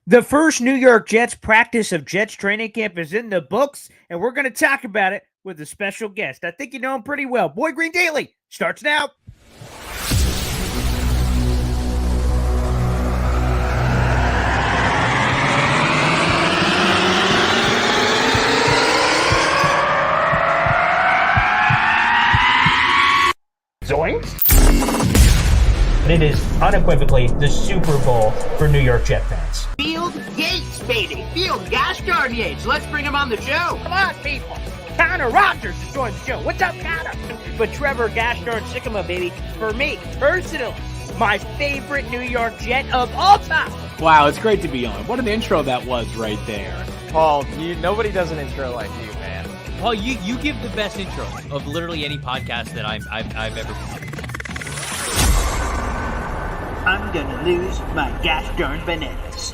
The first New York Jets practice of Jets training camp is in the books, and we're going to talk about it with a special guest. I think you know him pretty well. Boy Green Daily starts now. Zoinks! It is unequivocally the Super Bowl for New York Jet fans. Field Yates, baby. Field Gosh darn Yates. Let's bring him on the show. Come on, people. Connor Rodgers is joining the show. What's up, Connor? But Trevor gosh darn Sycamore, baby, for me, personally, my favorite New York Jet of all time. Wow, it's great to be on. What an intro that was right there. Paul, nobody does an intro like you, man. Paul, you give the best intro of literally any podcast that I've ever been. I'm gonna lose my gosh darn bananas.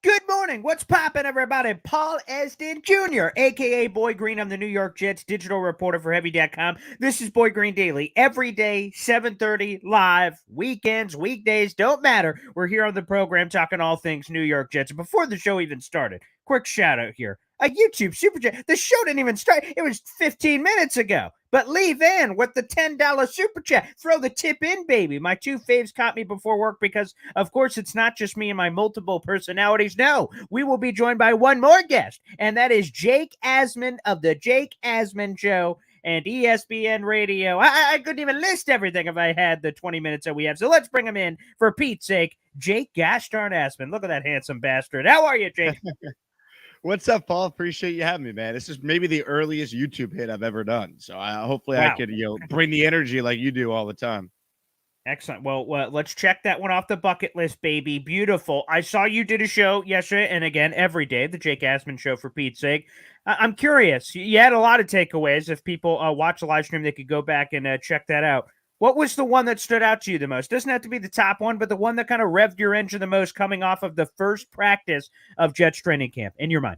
Good morning. What's poppin', everybody? Paul Esden Jr., a.k.a. Boy Green. I'm the New York Jets digital reporter for Heavy.com. This is Boy Green Daily. Every day, 7:30, live, weekends, weekdays, don't matter. We're here on the program talking all things New York Jets. Before the show even started, quick shout out here. A YouTube Super Chat. The show didn't even start. It was 15 minutes ago. But leave in with the $10 Super Chat. Throw the tip in, baby. My two faves caught me before work because, of course, it's not just me and my multiple personalities. No, we will be joined by one more guest, and that is Jake Asman of the Jake Asman Show and ESPN Radio. I couldn't even list everything if I had the 20 minutes that we have. So let's bring him in for Pete's sake. Jake gosh darn Asman. Look at that handsome bastard. How are you, Jake? What's up, Paul? Appreciate you having me, man. This is maybe the earliest YouTube hit I've ever done. So hopefully I could, bring the energy like you do all the time. Excellent. Well, let's check that one off the bucket list, baby. Beautiful. I saw you did a show yesterday and again every day, the Jake Asman Show, for Pete's sake. I'm curious. You had a lot of takeaways. If people watch the live stream, they could go back and check that out. What was the one that stood out to you the most? Doesn't have to be the top one, but the one that kind of revved your engine the most coming off of the first practice of Jets training camp, in your mind?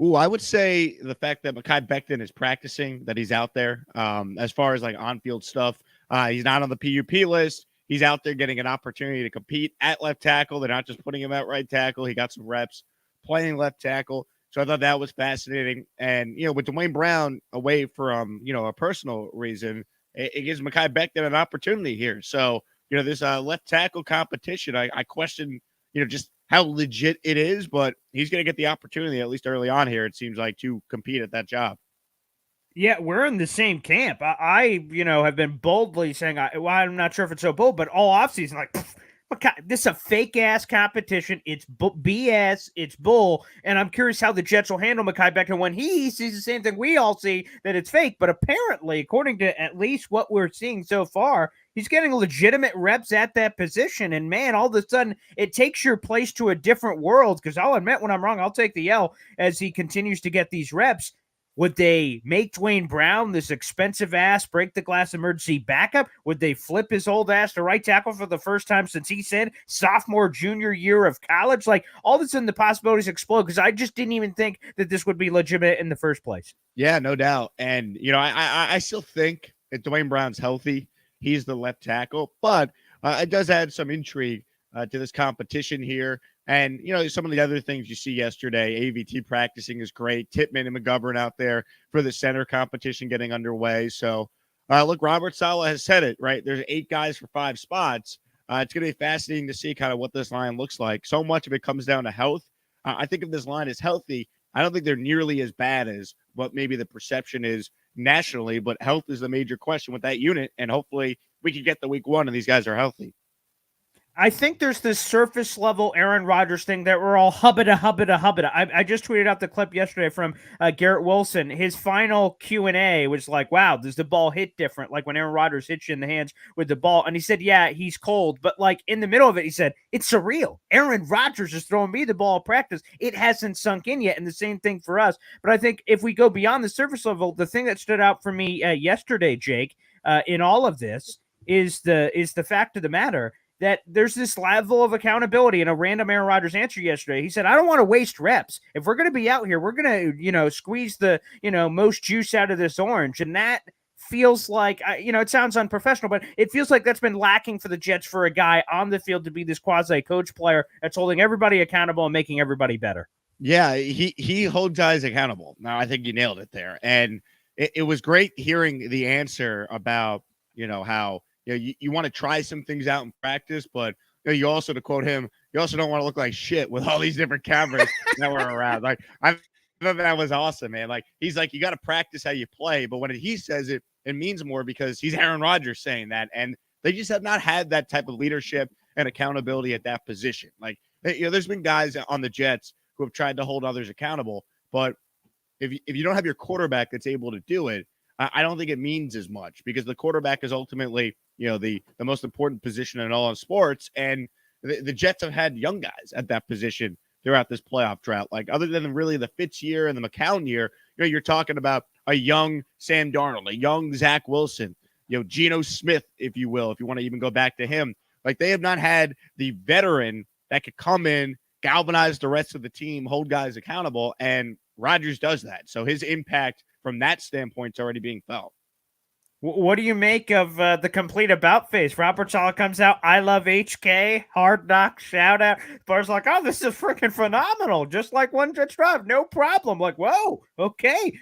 Ooh, I would say the fact that Makai Becca is practicing, that he's out there. As far as like on-field stuff, he's not on the PUP list. He's out there getting an opportunity to compete at left tackle. They're not just putting him at right tackle. He got some reps playing left tackle. So I thought that was fascinating. And, with Dwayne Brown away from, a personal reason, it gives Makai Becca an opportunity here. So, this left tackle competition, I question, just how legit it is, but he's going to get the opportunity, at least early on here, it seems like, to compete at that job. Yeah, we're in the same camp. I have been boldly saying, I'm not sure if it's so bold, but all offseason, like, this is a fake-ass competition. It's BS. It's bull. And I'm curious how the Jets will handle Makai Becca when he sees the same thing we all see, that it's fake. But apparently, according to at least what we're seeing so far, he's getting legitimate reps at that position. And, man, all of a sudden, it takes your place to a different world. Because I'll admit when I'm wrong, I'll take the L as he continues to get these reps. Would they make Dwayne Brown this expensive-ass break-the-glass emergency backup? Would they flip his old ass to right tackle for the first time since he said sophomore, junior year of college? Like, all of a sudden the possibilities explode because I just didn't even think that this would be legitimate in the first place. Yeah, no doubt. And, I still think that Dwayne Brown's healthy. He's the left tackle. But it does add some intrigue to this competition here. And, some of the other things you see yesterday, AVT practicing is great. Tippmann and McGovern out there for the center competition getting underway. So, look, Robert Saleh has said it, right? There's 8 guys for 5 spots. It's going to be fascinating to see kind of what this line looks like. So much of it comes down to health. I think if this line is healthy, I don't think they're nearly as bad as what maybe the perception is nationally. But health is the major question with that unit. And hopefully we can get the week 1 and these guys are healthy. I think there's this surface level Aaron Rodgers thing that we're all hubbada. I just tweeted out the clip yesterday from Garrett Wilson. His final Q&A was like, wow, does the ball hit different? Like when Aaron Rodgers hits you in the hands with the ball. And he said, yeah, he's cold. But like in the middle of it, he said, it's surreal. Aaron Rodgers is throwing me the ball at practice. It hasn't sunk in yet. And the same thing for us. But I think if we go beyond the surface level, the thing that stood out for me yesterday, Jake, in all of this is the fact of the matter that there's this level of accountability. In a random Aaron Rodgers answer yesterday, he said, I don't want to waste reps. If we're going to be out here, we're going to, squeeze the, most juice out of this orange. And that feels like, it sounds unprofessional, but it feels like that's been lacking for the Jets for a guy on the field to be this quasi-coach player that's holding everybody accountable and making everybody better. Yeah, he holds guys accountable. Now, I think you nailed it there. And it was great hearing the answer about, how you want to try some things out in practice, but you also, to quote him, you also don't want to look like shit with all these different cameras that were around. Like, I thought that was awesome, man. Like, he's like, you got to practice how you play, but when he says it, it means more because he's Aaron Rodgers saying that, and they just have not had that type of leadership and accountability at that position. Like, there's been guys on the Jets who have tried to hold others accountable, but if you don't have your quarterback that's able to do it, I don't think it means as much, because the quarterback is ultimately, the most important position in all of sports. And the Jets have had young guys at that position throughout this playoff drought. Like, other than really the Fitz year and the McCown year, you're talking about a young Sam Darnold, a young Zach Wilson, Geno Smith, if you will, if you want to even go back to him. Like, they have not had the veteran that could come in, galvanize the rest of the team, hold guys accountable, and Rodgers does that. So his impact from that standpoint is already being felt. What do you make of the complete about face? Robert Saleh comes out, I love HK, Hard Knock, shout out. Bar's like, oh, this is freaking phenomenal. Just like One Jets Drive, no problem. Like, whoa, okay.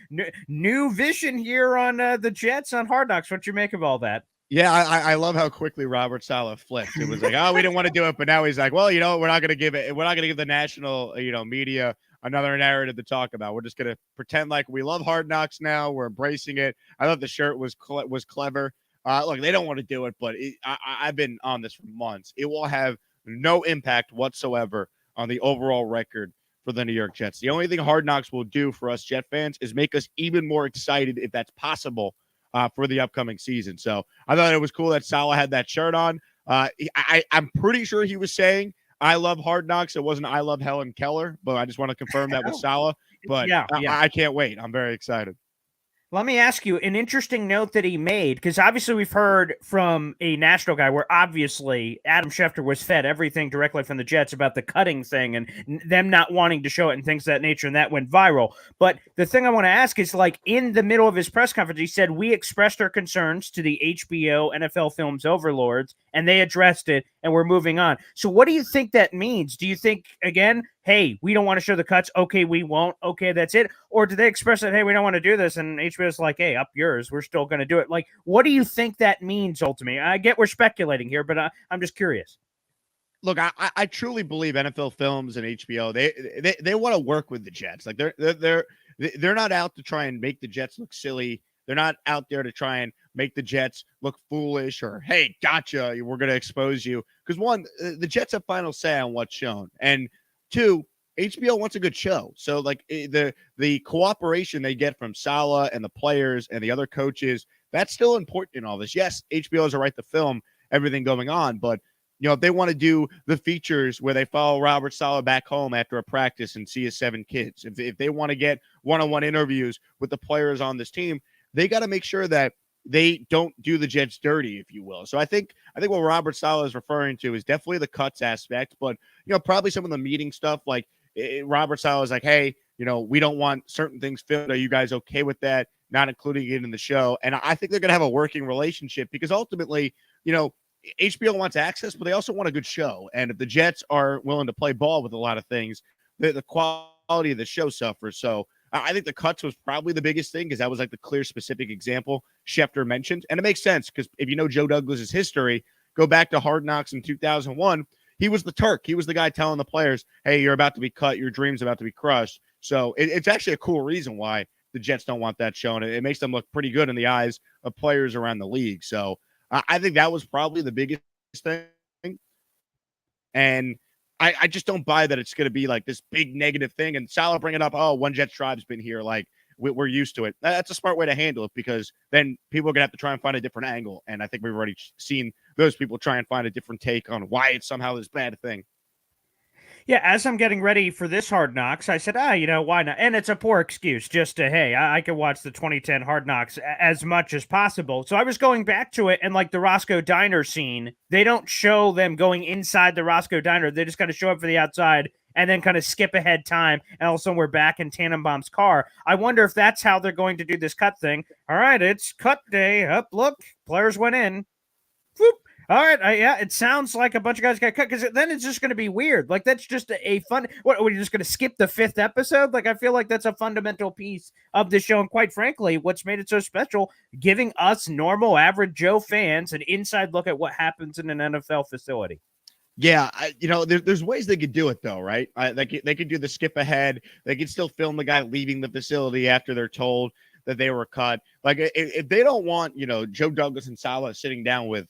New vision here on the Jets on Hard Knocks. What you make of all that? Yeah, I love how quickly Robert Saleh flipped. It was like, oh, we didn't want to do it, but now he's like, well, we're not going to give the national, media another narrative to talk about. We're just going to pretend like we love Hard Knocks now. We're embracing it. I thought the shirt was clever. Look, they don't want to do it, but I've been on this for months. It will have no impact whatsoever on the overall record for the New York Jets. The only thing Hard Knocks will do for us Jet fans is make us even more excited, if that's possible, for the upcoming season. So I thought it was cool that Saleh had that shirt on. I'm pretty sure he was saying, I love Hard Knocks. It wasn't I love Helen Keller, but I just want to confirm that with Saleh. But yeah. I can't wait. I'm very excited. Let me ask you an interesting note that he made, because obviously we've heard from a national guy where obviously Adam Schefter was fed everything directly from the Jets about the cutting thing and them not wanting to show it and things of that nature, and that went viral. But the thing I want to ask is, like, in the middle of his press conference, he said, we expressed our concerns to the HBO NFL Films overlords, and they addressed it, and we're moving on. So what do you think that means? Do you think, again, hey, we don't want to show the cuts. Okay, we won't. Okay, that's it. Or do they express that, hey, we don't want to do this, and HBO's like, hey, up yours. We're still going to do it. Like, what do you think that means ultimately? I get we're speculating here, but I'm just curious. Look, I truly believe NFL Films and HBO, they want to work with the Jets. Like, they're not out to try and make the Jets look silly. They're not out there to try and make the Jets look foolish or, hey, gotcha, we're going to expose you. Because one, the Jets have final say on what's shown, and two, HBO wants a good show. So, like, the cooperation they get from Saleh and the players and the other coaches, that's still important in all this. Yes, HBO has a right to film everything going on, but if they want to do the features where they follow Robert Saleh back home after a practice and see his 7 kids, if they want to get one-on-one interviews with the players on this team, they got to make sure that they don't do the Jets dirty, if you will. So I think what Robert Saleh is referring to is definitely the cuts aspect, but probably some of the meeting stuff. Like, Robert Saleh is like, hey, we don't want certain things filmed. Are you guys okay with that? Not including it in the show. And I think they're going to have a working relationship, because ultimately, HBO wants access, but they also want a good show. And if the Jets are willing to play ball with a lot of things, the quality of the show suffers. So I think the cuts was probably the biggest thing, because that was like the clear specific example Schefter mentioned. And it makes sense, because if you know Joe Douglas's history, go back to Hard Knocks in 2001, he was the Turk. He was the guy telling the players, hey, you're about to be cut. Your dream's about to be crushed. So it's actually a cool reason why the Jets don't want that shown. It makes them look pretty good in the eyes of players around the league. So I think that was probably the biggest thing. And I just don't buy that it's going to be like this big negative thing. And Saleh bring it up, oh, One Jets Tribe's been here. Like, we're used to it. That's a smart way to handle it, because then people are going to have to try and find a different angle. And I think we've already seen those people try and find a different take on why it's somehow this bad thing. Yeah, as I'm getting ready for this Hard Knocks, I said, why not? And it's a poor excuse just to, hey, I can watch the 2010 Hard Knocks as much as possible. So I was going back to it, and like the Roscoe Diner scene, they don't show them going inside the Roscoe Diner. They just kind of show up for the outside and then kind of skip ahead time. And all of a sudden we're back in Tannenbaum's car. I wonder if that's how they're going to do this cut thing. All right, it's cut day. Up, look, players went in. Whoop. All right, yeah, it sounds like a bunch of guys got cut because then it's just going to be weird. Like that's just a fun. What are you just going to skip the 5th episode? Like I feel like that's a fundamental piece of the show, and quite frankly, what's made it so special, giving us normal, average Joe fans an inside look at what happens in an NFL facility. Yeah, there's ways they could do it though, right? They could do the skip ahead. They could still film the guy leaving the facility after they're told that they were cut. Like if they don't want, Joe Douglas and Saleh sitting down with,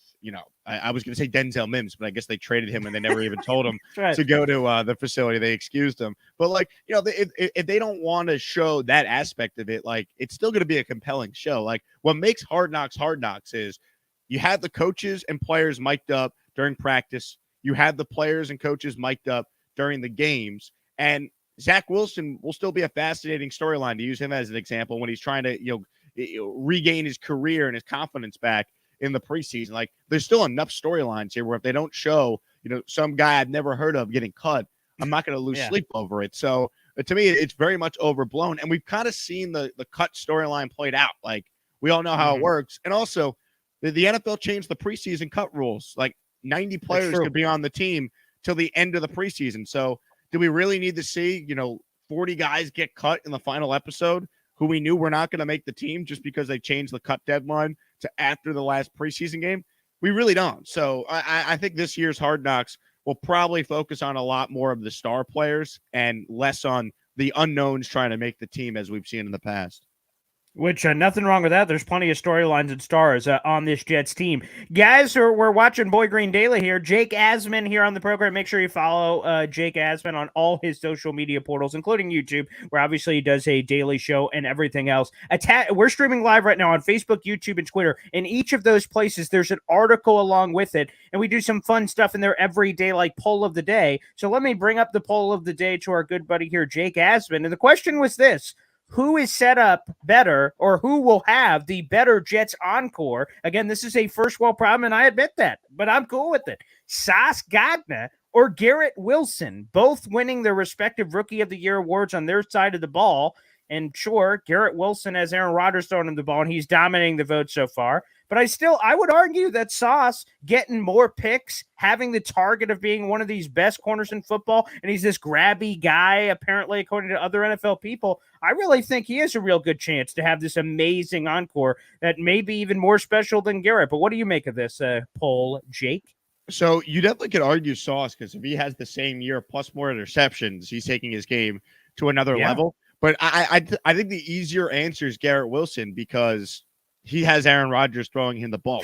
I was going to say Denzel Mims, but I guess they traded him and they never even told him right. to go to the facility. They excused him. But like, if they don't want to show that aspect of it, like it's still going to be a compelling show. Like what makes Hard Knocks is you have the coaches and players mic'd up during practice. You have the players and coaches mic'd up during the games. And Zach Wilson will still be a fascinating storyline, to use him as an example, when he's trying to, regain his career and his confidence back in the preseason. Like there's still enough storylines here where if they don't show, some guy I've never heard of getting cut, I'm not going to lose sleep over it. So to me, it's very much overblown. And we've kind of seen the cut storyline played out. Like we all know how it works. And also the NFL changed the preseason cut rules. Like 90 players could be on the team till the end of the preseason. So do we really need to see, 40 guys get cut in the final episode who we knew were not going to make the team just because they changed the cut deadline to after the last preseason game? We really don't. So I think this year's Hard Knocks will probably focus on a lot more of the star players and less on the unknowns trying to make the team as we've seen in the past. Which, nothing wrong with that. There's plenty of storylines and stars on this Jets team. Guys, we're watching Boy Green Daily here. Jake Asman here on the program. Make sure you follow Jake Asman on all his social media portals, including YouTube, where obviously he does a daily show and everything else. We're streaming live right now on Facebook, YouTube, and Twitter. In each of those places, there's an article along with it, and we do some fun stuff in there every day, like poll of the day. So let me bring up the poll of the day to our good buddy here, Jake Asman. And the question was this: who is set up better, or who will have the better Jets encore? Again, this is a first world problem, and I admit that, but I'm cool with it. Sauce Gardner or Garrett Wilson, both winning their respective Rookie of the Year awards on their side of the ball. And sure, Garrett Wilson has Aaron Rodgers throwing him the ball, and he's dominating the vote so far. But I would argue that Sauce getting more picks, having the target of being one of these best corners in football, and he's this grabby guy, apparently, according to other NFL people, I really think he has a real good chance to have this amazing encore that may be even more special than Garrett. But what do you make of this poll, Jake? So you definitely could argue Sauce, because if he has the same year plus more interceptions, he's taking his game to another level. But I think the easier answer is Garrett Wilson, because he has Aaron Rodgers throwing him the ball.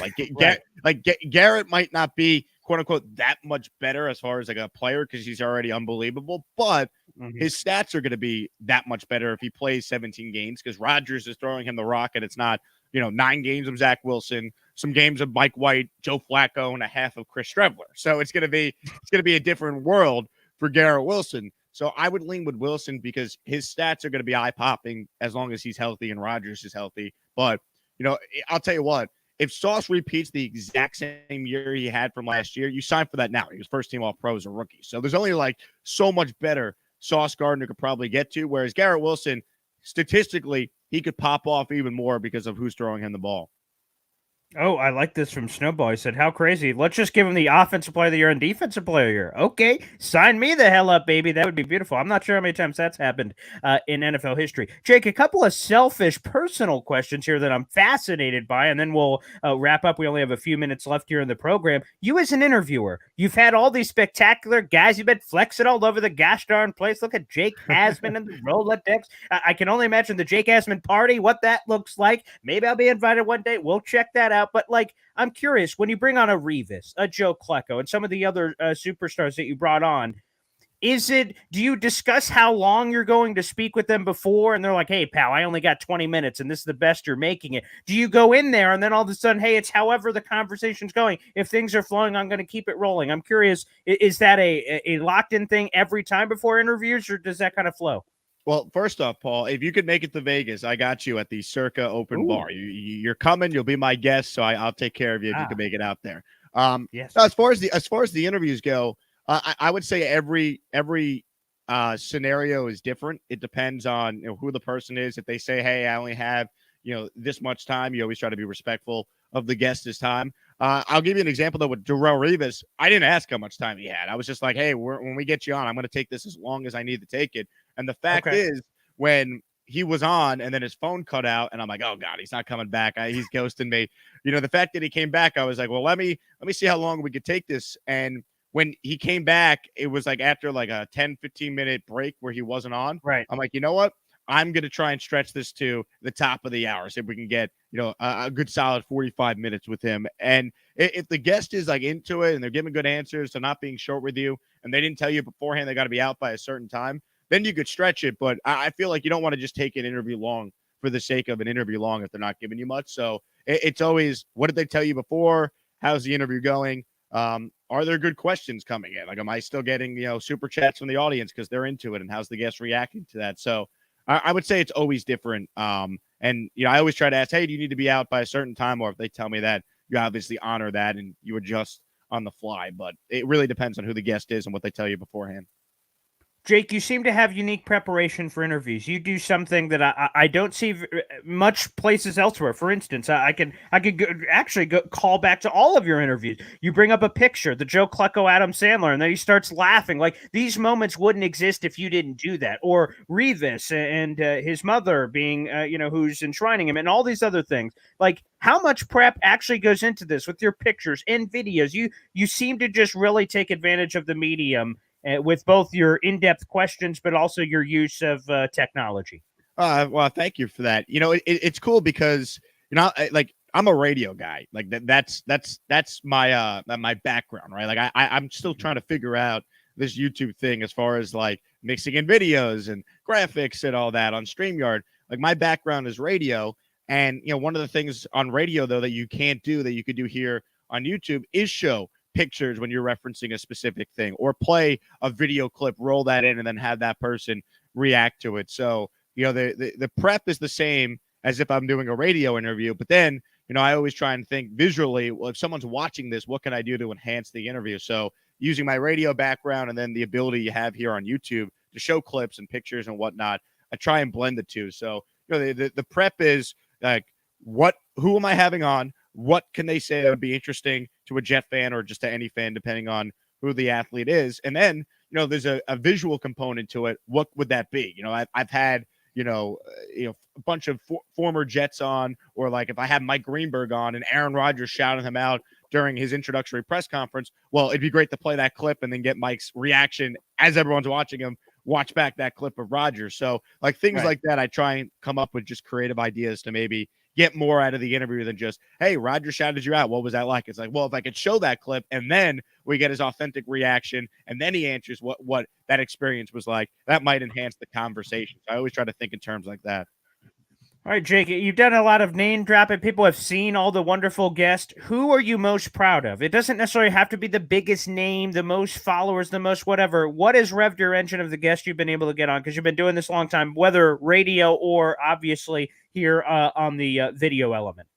Garrett might not be, quote unquote, that much better as far as like a player, because he's already unbelievable, but his stats are going to be that much better if he plays 17 games, because Rodgers is throwing him the rock, and it's not, 9 games of Zach Wilson, some games of Mike White, Joe Flacco, and a half of Chris Streveler. So it's going to be a different world for Garrett Wilson. So I would lean with Wilson, because his stats are going to be eye-popping as long as he's healthy and Rodgers is healthy. But I'll tell you what, if Sauce repeats the exact same year he had from last year, you sign for that now. He was first team All-Pro as a rookie. So there's only so much better Sauce Gardner could probably get to, whereas Garrett Wilson, statistically, he could pop off even more because of who's throwing him the ball. Oh, I like this from Snowball. He said, how crazy. Let's just give him the offensive player of the year and defensive player of the year. Okay, sign me the hell up, baby. That would be beautiful. I'm not sure how many times that's happened in NFL history. Jake, a couple of selfish personal questions here that I'm fascinated by, and then we'll wrap up. We only have a few minutes left here in the program. You as an interviewer, you've had all these spectacular guys. You've been flexing all over the gosh darn place. Look at Jake Asman and the Rolodex. I can only imagine the Jake Asman party, what that looks like. Maybe I'll be invited one day. We'll check that out. But I'm curious, when you bring on a Revis, a Joe Klecko, and some of the other superstars that you brought on, do you discuss how long you're going to speak with them before? And they're like, hey, pal, I only got 20 minutes and this is the best you're making it. Do you go in there and then all of a sudden, hey, it's however the conversation's going. If things are flowing, I'm going to keep it rolling. I'm curious, is that a locked in thing every time before interviews, or does that kind of flow? Well, first off, Paul, if you could make it to Vegas, I got you at the Circa Open Bar. You're coming. You'll be my guest, so I'll take care of you if you can make it out there. Yes. As far as the interviews go, I would say every scenario is different. It depends on who the person is. If they say, "Hey, I only have this much time," you always try to be respectful of the guest's time. I'll give you an example though with Darrelle Revis. I didn't ask how much time he had. I was just like, "Hey, when we get you on, I'm going to take this as long as I need to take it." And the fact is, when he was on and then his phone cut out, and I'm like, "Oh God, he's not coming back. He's ghosting me." The fact that he came back, I was like, "Well, let me see how long we could take this." And when he came back, it was like after like a 10-15 minute break where he wasn't on. Right. I'm like, you know what? I'm going to try and stretch this to the top of the hour. See if we can get, a good solid 45 minutes with him. And if the guest is like into it and they're giving good answers to not being short with you, and they didn't tell you beforehand they got to be out by a certain time, then you could stretch it. But I feel like you don't want to just take an interview long for the sake of an interview long if they're not giving you much. So it's always, what did they tell you before? How's the interview going? Are there good questions coming in? Like, am I still getting, super chats from the audience because they're into it? And how's the guest reacting to that? So I would say it's always different. And I always try to ask, hey, do you need to be out by a certain time? Or if they tell me that, you obviously honor that and you adjust on the fly. But it really depends on who the guest is and what they tell you beforehand. Jake, you seem to have unique preparation for interviews. You do something that I don't see much places elsewhere. For instance, I could call back to all of your interviews. You bring up a picture, the Joe Klecko Adam Sandler, and then he starts laughing. Like, these moments wouldn't exist if you didn't do that. Or Revis and his mother being, who's enshrining him, and all these other things. Like, how much prep actually goes into this with your pictures and videos? You seem to just really take advantage of the medium. With both your in-depth questions, but also your use of technology. Well, thank you for that. It's cool because I'm a radio guy. Like that's my my background, right? Like I'm still trying to figure out this YouTube thing as far as like mixing in videos and graphics and all that on StreamYard. Like, my background is radio, and one of the things on radio though that you can't do that you could do here on YouTube is show pictures when you're referencing a specific thing, or play a video clip, roll that in, and then have that person react to it. So, the prep is the same as if I'm doing a radio interview, but then, I always try and think visually, well, if someone's watching this, what can I do to enhance the interview? So using my radio background and then the ability you have here on YouTube to show clips and pictures and whatnot, I try and blend the two. So, the prep is like, who am I having on? What can they say that would be interesting to a Jet fan or just to any fan, depending on who the athlete is? And then, there's a visual component to it. What would that be? I've had, a bunch of former Jets on, or like if I had Mike Greenberg on and Aaron Rodgers shouting him out during his introductory press conference, well, it'd be great to play that clip and then get Mike's reaction as everyone's watching him, watch back that clip of Rodgers. So like things like that, I try and come up with just creative ideas to maybe get more out of the interview than just, hey, Rodgers shouted you out. What was that like? It's like, well, if I could show that clip and then we get his authentic reaction and then he answers what that experience was like, that might enhance the conversation. So I always try to think in terms like that. All right, Jake, you've done a lot of name dropping. People have seen all the wonderful guests. Who are you most proud of? It doesn't necessarily have to be the biggest name, the most followers, the most whatever. What has revved your engine of the guests you've been able to get on? Because you've been doing this a long time, whether radio or obviously here on the video element.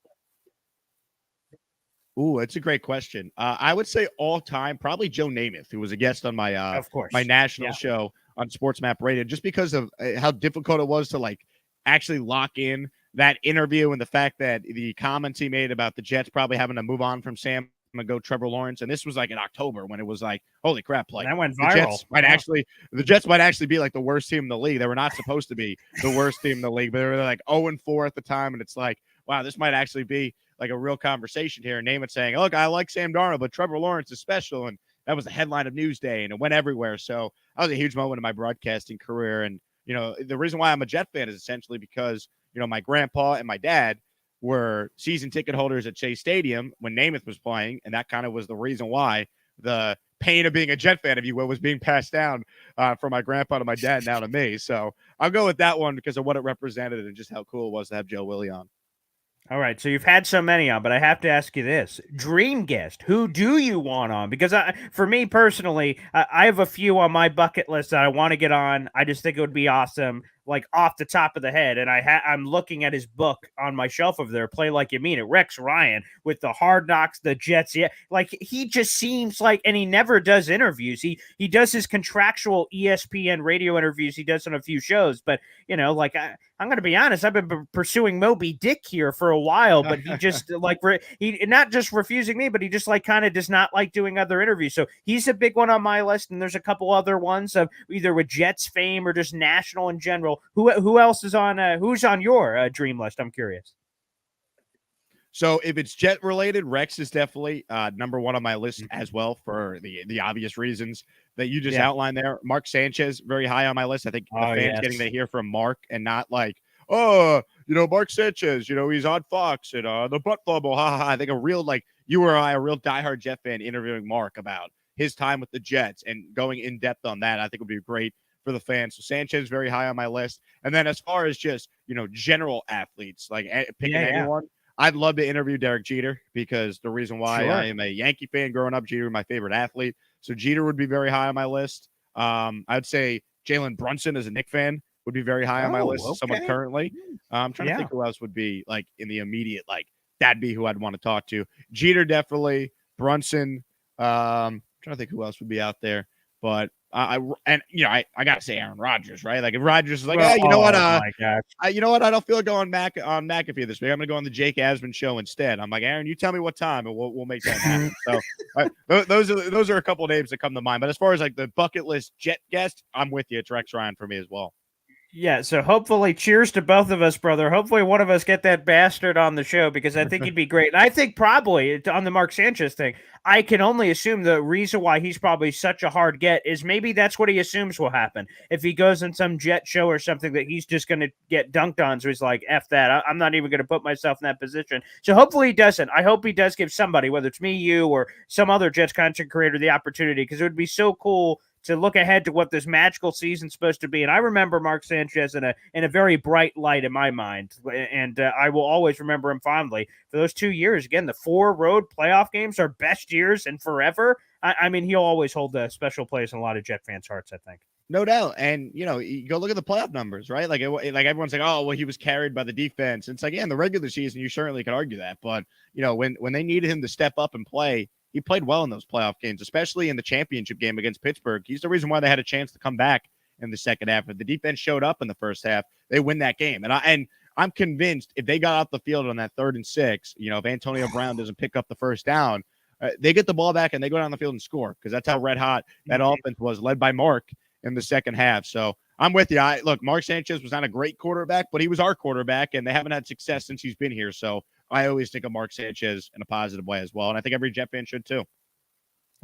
Ooh, that's a great question. I would say all time, probably Joe Namath, who was a guest on my of course, my national show on Sports Map Radio, just because of how difficult it was to like actually lock in that interview and the fact that the comments he made about the Jets probably having to move on from Sam and go Trevor Lawrence. And this was like in October when it was like, holy crap, like that went viral. The Jets might actually be like the worst team in the league. They were not supposed to be the worst team in the league, but they were like 0-4 at the time. And it's like, wow, this might actually be like a real conversation here. And Namath saying, look, I like Sam Darnold, but Trevor Lawrence is special. And that was the headline of Newsday, and it went everywhere. So that was a huge moment in my broadcasting career. And, the reason why I'm a Jet fan is essentially because, my grandpa and my dad were season ticket holders at Chase Stadium when Namath was playing. And that kind of was the reason why the pain of being a Jet fan, if you will, was being passed down from my grandpa to my dad now to me. So I'll go with that one because of what it represented and just how cool it was to have Joe Willie on. All right, so you've had so many on, but I have to ask you this: dream guest, who do you want on? Because for me personally, I have a few on my bucket list that I want to get on. I just think it would be awesome, like off the top of the head. And I'm looking at his book on my shelf over there, Play Like You Mean It. Rex Ryan with the Hard Knocks, the Jets. Yeah, like he just seems like, and he never does interviews. He does his contractual ESPN radio interviews. He does on a few shows, but like I'm going to be honest, I've been pursuing Moby Dick here for a while, but he just like he not just refusing me, but he just like kind of does not like doing other interviews. So he's a big one on my list, and there's a couple other ones of either with Jets fame or just national in general. Who else is on? Who's on your dream list? I'm curious. So if it's Jet related, Rex is definitely number one on my list as well for the obvious reasons that you just outlined there. Mark Sanchez, very high on my list. I think the fans getting to hear from Mark and not like, Mark Sanchez, he's on Fox and the butt fumble. Ha ha. I think a real, like you or I, a real diehard Jet fan interviewing Mark about his time with the Jets and going in depth on that, I think would be great for the fans. So Sanchez very high on my list. And then as far as just, general athletes, like picking anyone, I'd love to interview Derek Jeter because the reason why I am a Yankee fan growing up, Jeter, my favorite athlete. So Jeter would be very high on my list. I'd say Jalen Brunson as a Knicks fan would be very high on my list. Okay. Someone currently. I'm trying to think who else would be like in the immediate, like that'd be who I'd want to talk to. Jeter, definitely. Brunson. I'm trying to think who else would be out there, but I gotta say Aaron Rodgers, right? Like if Rodgers is like, you know what? I don't feel like going back on McAfee this week. I'm gonna go on the Jake Asman show instead. I'm like, Aaron, you tell me what time, and we'll make that happen. So those are a couple of names that come to mind. But as far as like the bucket list Jet guest, I'm with you. It's Rex Ryan for me as well. Yeah, so hopefully, cheers to both of us, brother. Hopefully one of us get that bastard on the show because I think he'd be great. And I think probably on the Mark Sanchez thing, I can only assume the reason why he's probably such a hard get is maybe that's what he assumes will happen. If he goes on some Jet show or something that he's just going to get dunked on, so he's like, F that. I'm not even going to put myself in that position. So hopefully he doesn't. I hope he does give somebody, whether it's me, you, or some other Jets content creator, the opportunity because it would be so cool to look ahead to what this magical season's supposed to be. And I remember Mark Sanchez in a very bright light in my mind. And I will always remember him fondly for those 2 years. Again, the 4 road playoff games are best years and forever. I mean, he'll always hold a special place in a lot of Jet fans' hearts, I think. No doubt. And, you go look at the playoff numbers, right? Like everyone's like, oh, well, he was carried by the defense. And it's like, in the regular season, you certainly could argue that. But, when they needed him to step up and play, he played well in those playoff games, especially in the championship game against Pittsburgh. He's the reason why they had a chance to come back in the second half. If the defense showed up in the first half, they win that game. And I'm convinced if they got off the field on that 3rd and 6, if Antonio Brown doesn't pick up the first down, they get the ball back and they go down the field and score because that's how red hot that offense was, led by Mark in the second half. So I'm with you. Look, Mark Sanchez was not a great quarterback, but he was our quarterback, and they haven't had success since he's been here. So I always think of Mark Sanchez in a positive way as well, and I think every Jet fan should too.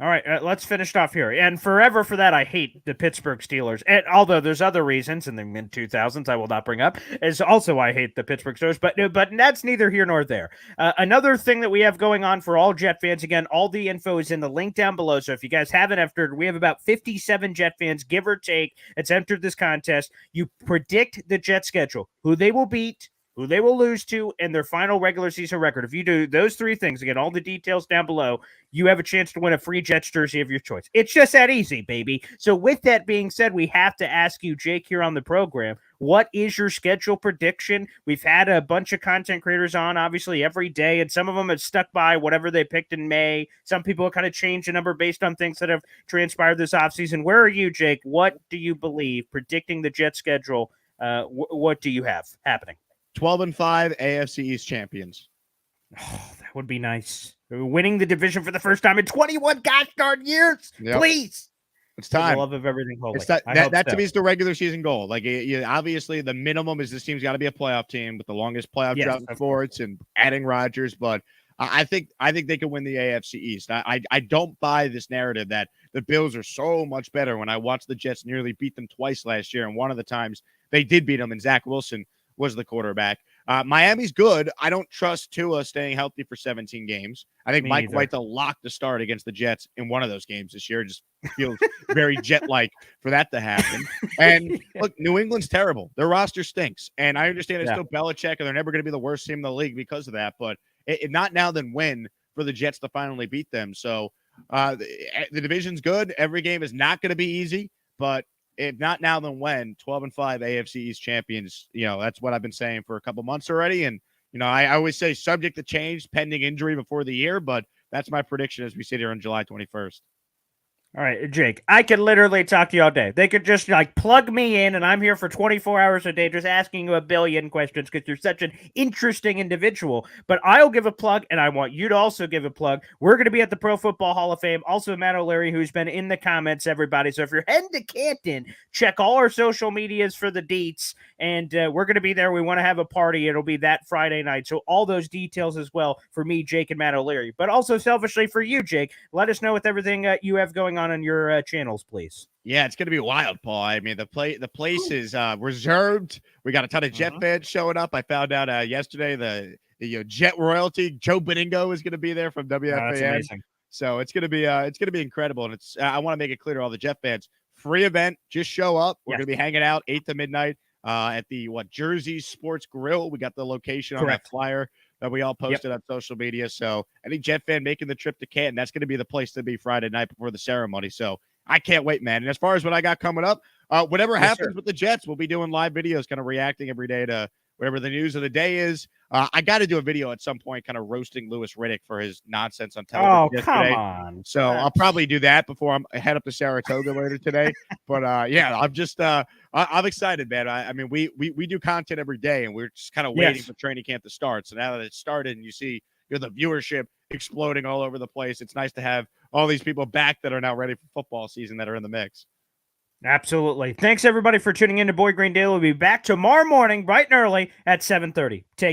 All right, let's finish it off here. And forever for that, I hate the Pittsburgh Steelers. And although there's other reasons in the mid-2000s I will not bring up, is also I hate the Pittsburgh Steelers, but that's neither here nor there. Another thing that we have going on for all Jet fans, again, all the info is in the link down below. So if you guys haven't entered, we have about 57 Jet fans, give or take, that's entered this contest. You predict the Jet schedule, who they will beat, who they will lose to, and their final regular season record. If you do those 3 things, again, all the details down below, you have a chance to win a free Jets jersey of your choice. It's just that easy, baby. So with that being said, we have to ask you, Jake, here on the program, what is your schedule prediction? We've had a bunch of content creators on, obviously, every day, and some of them have stuck by whatever they picked in May. Some people have kind of changed the number based on things that have transpired this offseason. Where are you, Jake? What do you believe? Predicting the Jet schedule, what do you have happening? 12-5 AFC East champions. Oh, that would be nice. Winning the division for the first time in 21 gosh darn years. Yep. Please. It's time. For the love of everything holy. That to me is the regular season goal. Like, obviously, the minimum is this team's got to be a playoff team with the longest playoff drought in sports and adding Rodgers. But I think they can win the AFC East. I don't buy this narrative that the Bills are so much better when I watched the Jets nearly beat them twice last year. And one of the times they did beat them, and Zach Wilson was the quarterback. Miami's good. I don't trust Tua staying healthy for 17 games. I think Me Mike either. White's a lock to start against the Jets in one of those games this year. It just feels very Jet-like for that to happen. And look, New England's terrible. Their roster stinks. And I understand it's still Belichick, and they're never going to be the worst team in the league because of that. But not now then when for the Jets to finally beat them. So the division's good. Every game is not going to be easy, but if not now then when, 12-5 AFC East champions, that's what I've been saying for a couple months already. And, I always say subject to change pending injury before the year, but that's my prediction as we sit here on July 21st. All right, Jake, I could literally talk to you all day. They could just plug me in, and I'm here for 24 hours a day just asking you a billion questions because you're such an interesting individual. But I'll give a plug, and I want you to also give a plug. We're going to be at the Pro Football Hall of Fame. Also, Matt O'Leary, who's been in the comments, everybody. So if you're heading to Canton, check all our social medias for the deets, and we're going to be there. We want to have a party. It'll be that Friday night. So all those details as well for me, Jake, and Matt O'Leary. But also selfishly for you, Jake, let us know with everything you have going on your channels, please. Yeah, it's going to be wild, Paul. I mean, the place is reserved. We got a ton of Jet fans showing up. I found out yesterday the Jet royalty, Joe Beningo, is going to be there from WFAN. That's amazing. So it's going to be incredible. And I want to make it clear to all the Jet fans, free event. Just show up. We're going to be hanging out 8 to midnight at the Jersey Sports Grill. We got the location on that flyer that we all posted on social media. So any Jet fan making the trip to Canton, that's going to be the place to be Friday night before the ceremony. So I can't wait, man. And as far as what I got coming up, whatever happens with the Jets, we'll be doing live videos, kind of reacting every day to whatever the news of the day is. I got to do a video at some point, kind of roasting Louis Riddick for his nonsense on television yesterday. Come on. So I'll probably do that before I head up to Saratoga later today. But yeah, I'm just I'm excited, man. I mean, we do content every day, and we're just kind of waiting for training camp to start. So now that it's started, and you see the viewership exploding all over the place, it's nice to have all these people back that are now ready for football season that are in the mix. Absolutely. Thanks, everybody, for tuning in to Boy Green Daily. We'll be back tomorrow morning, bright and early at 7:30. Take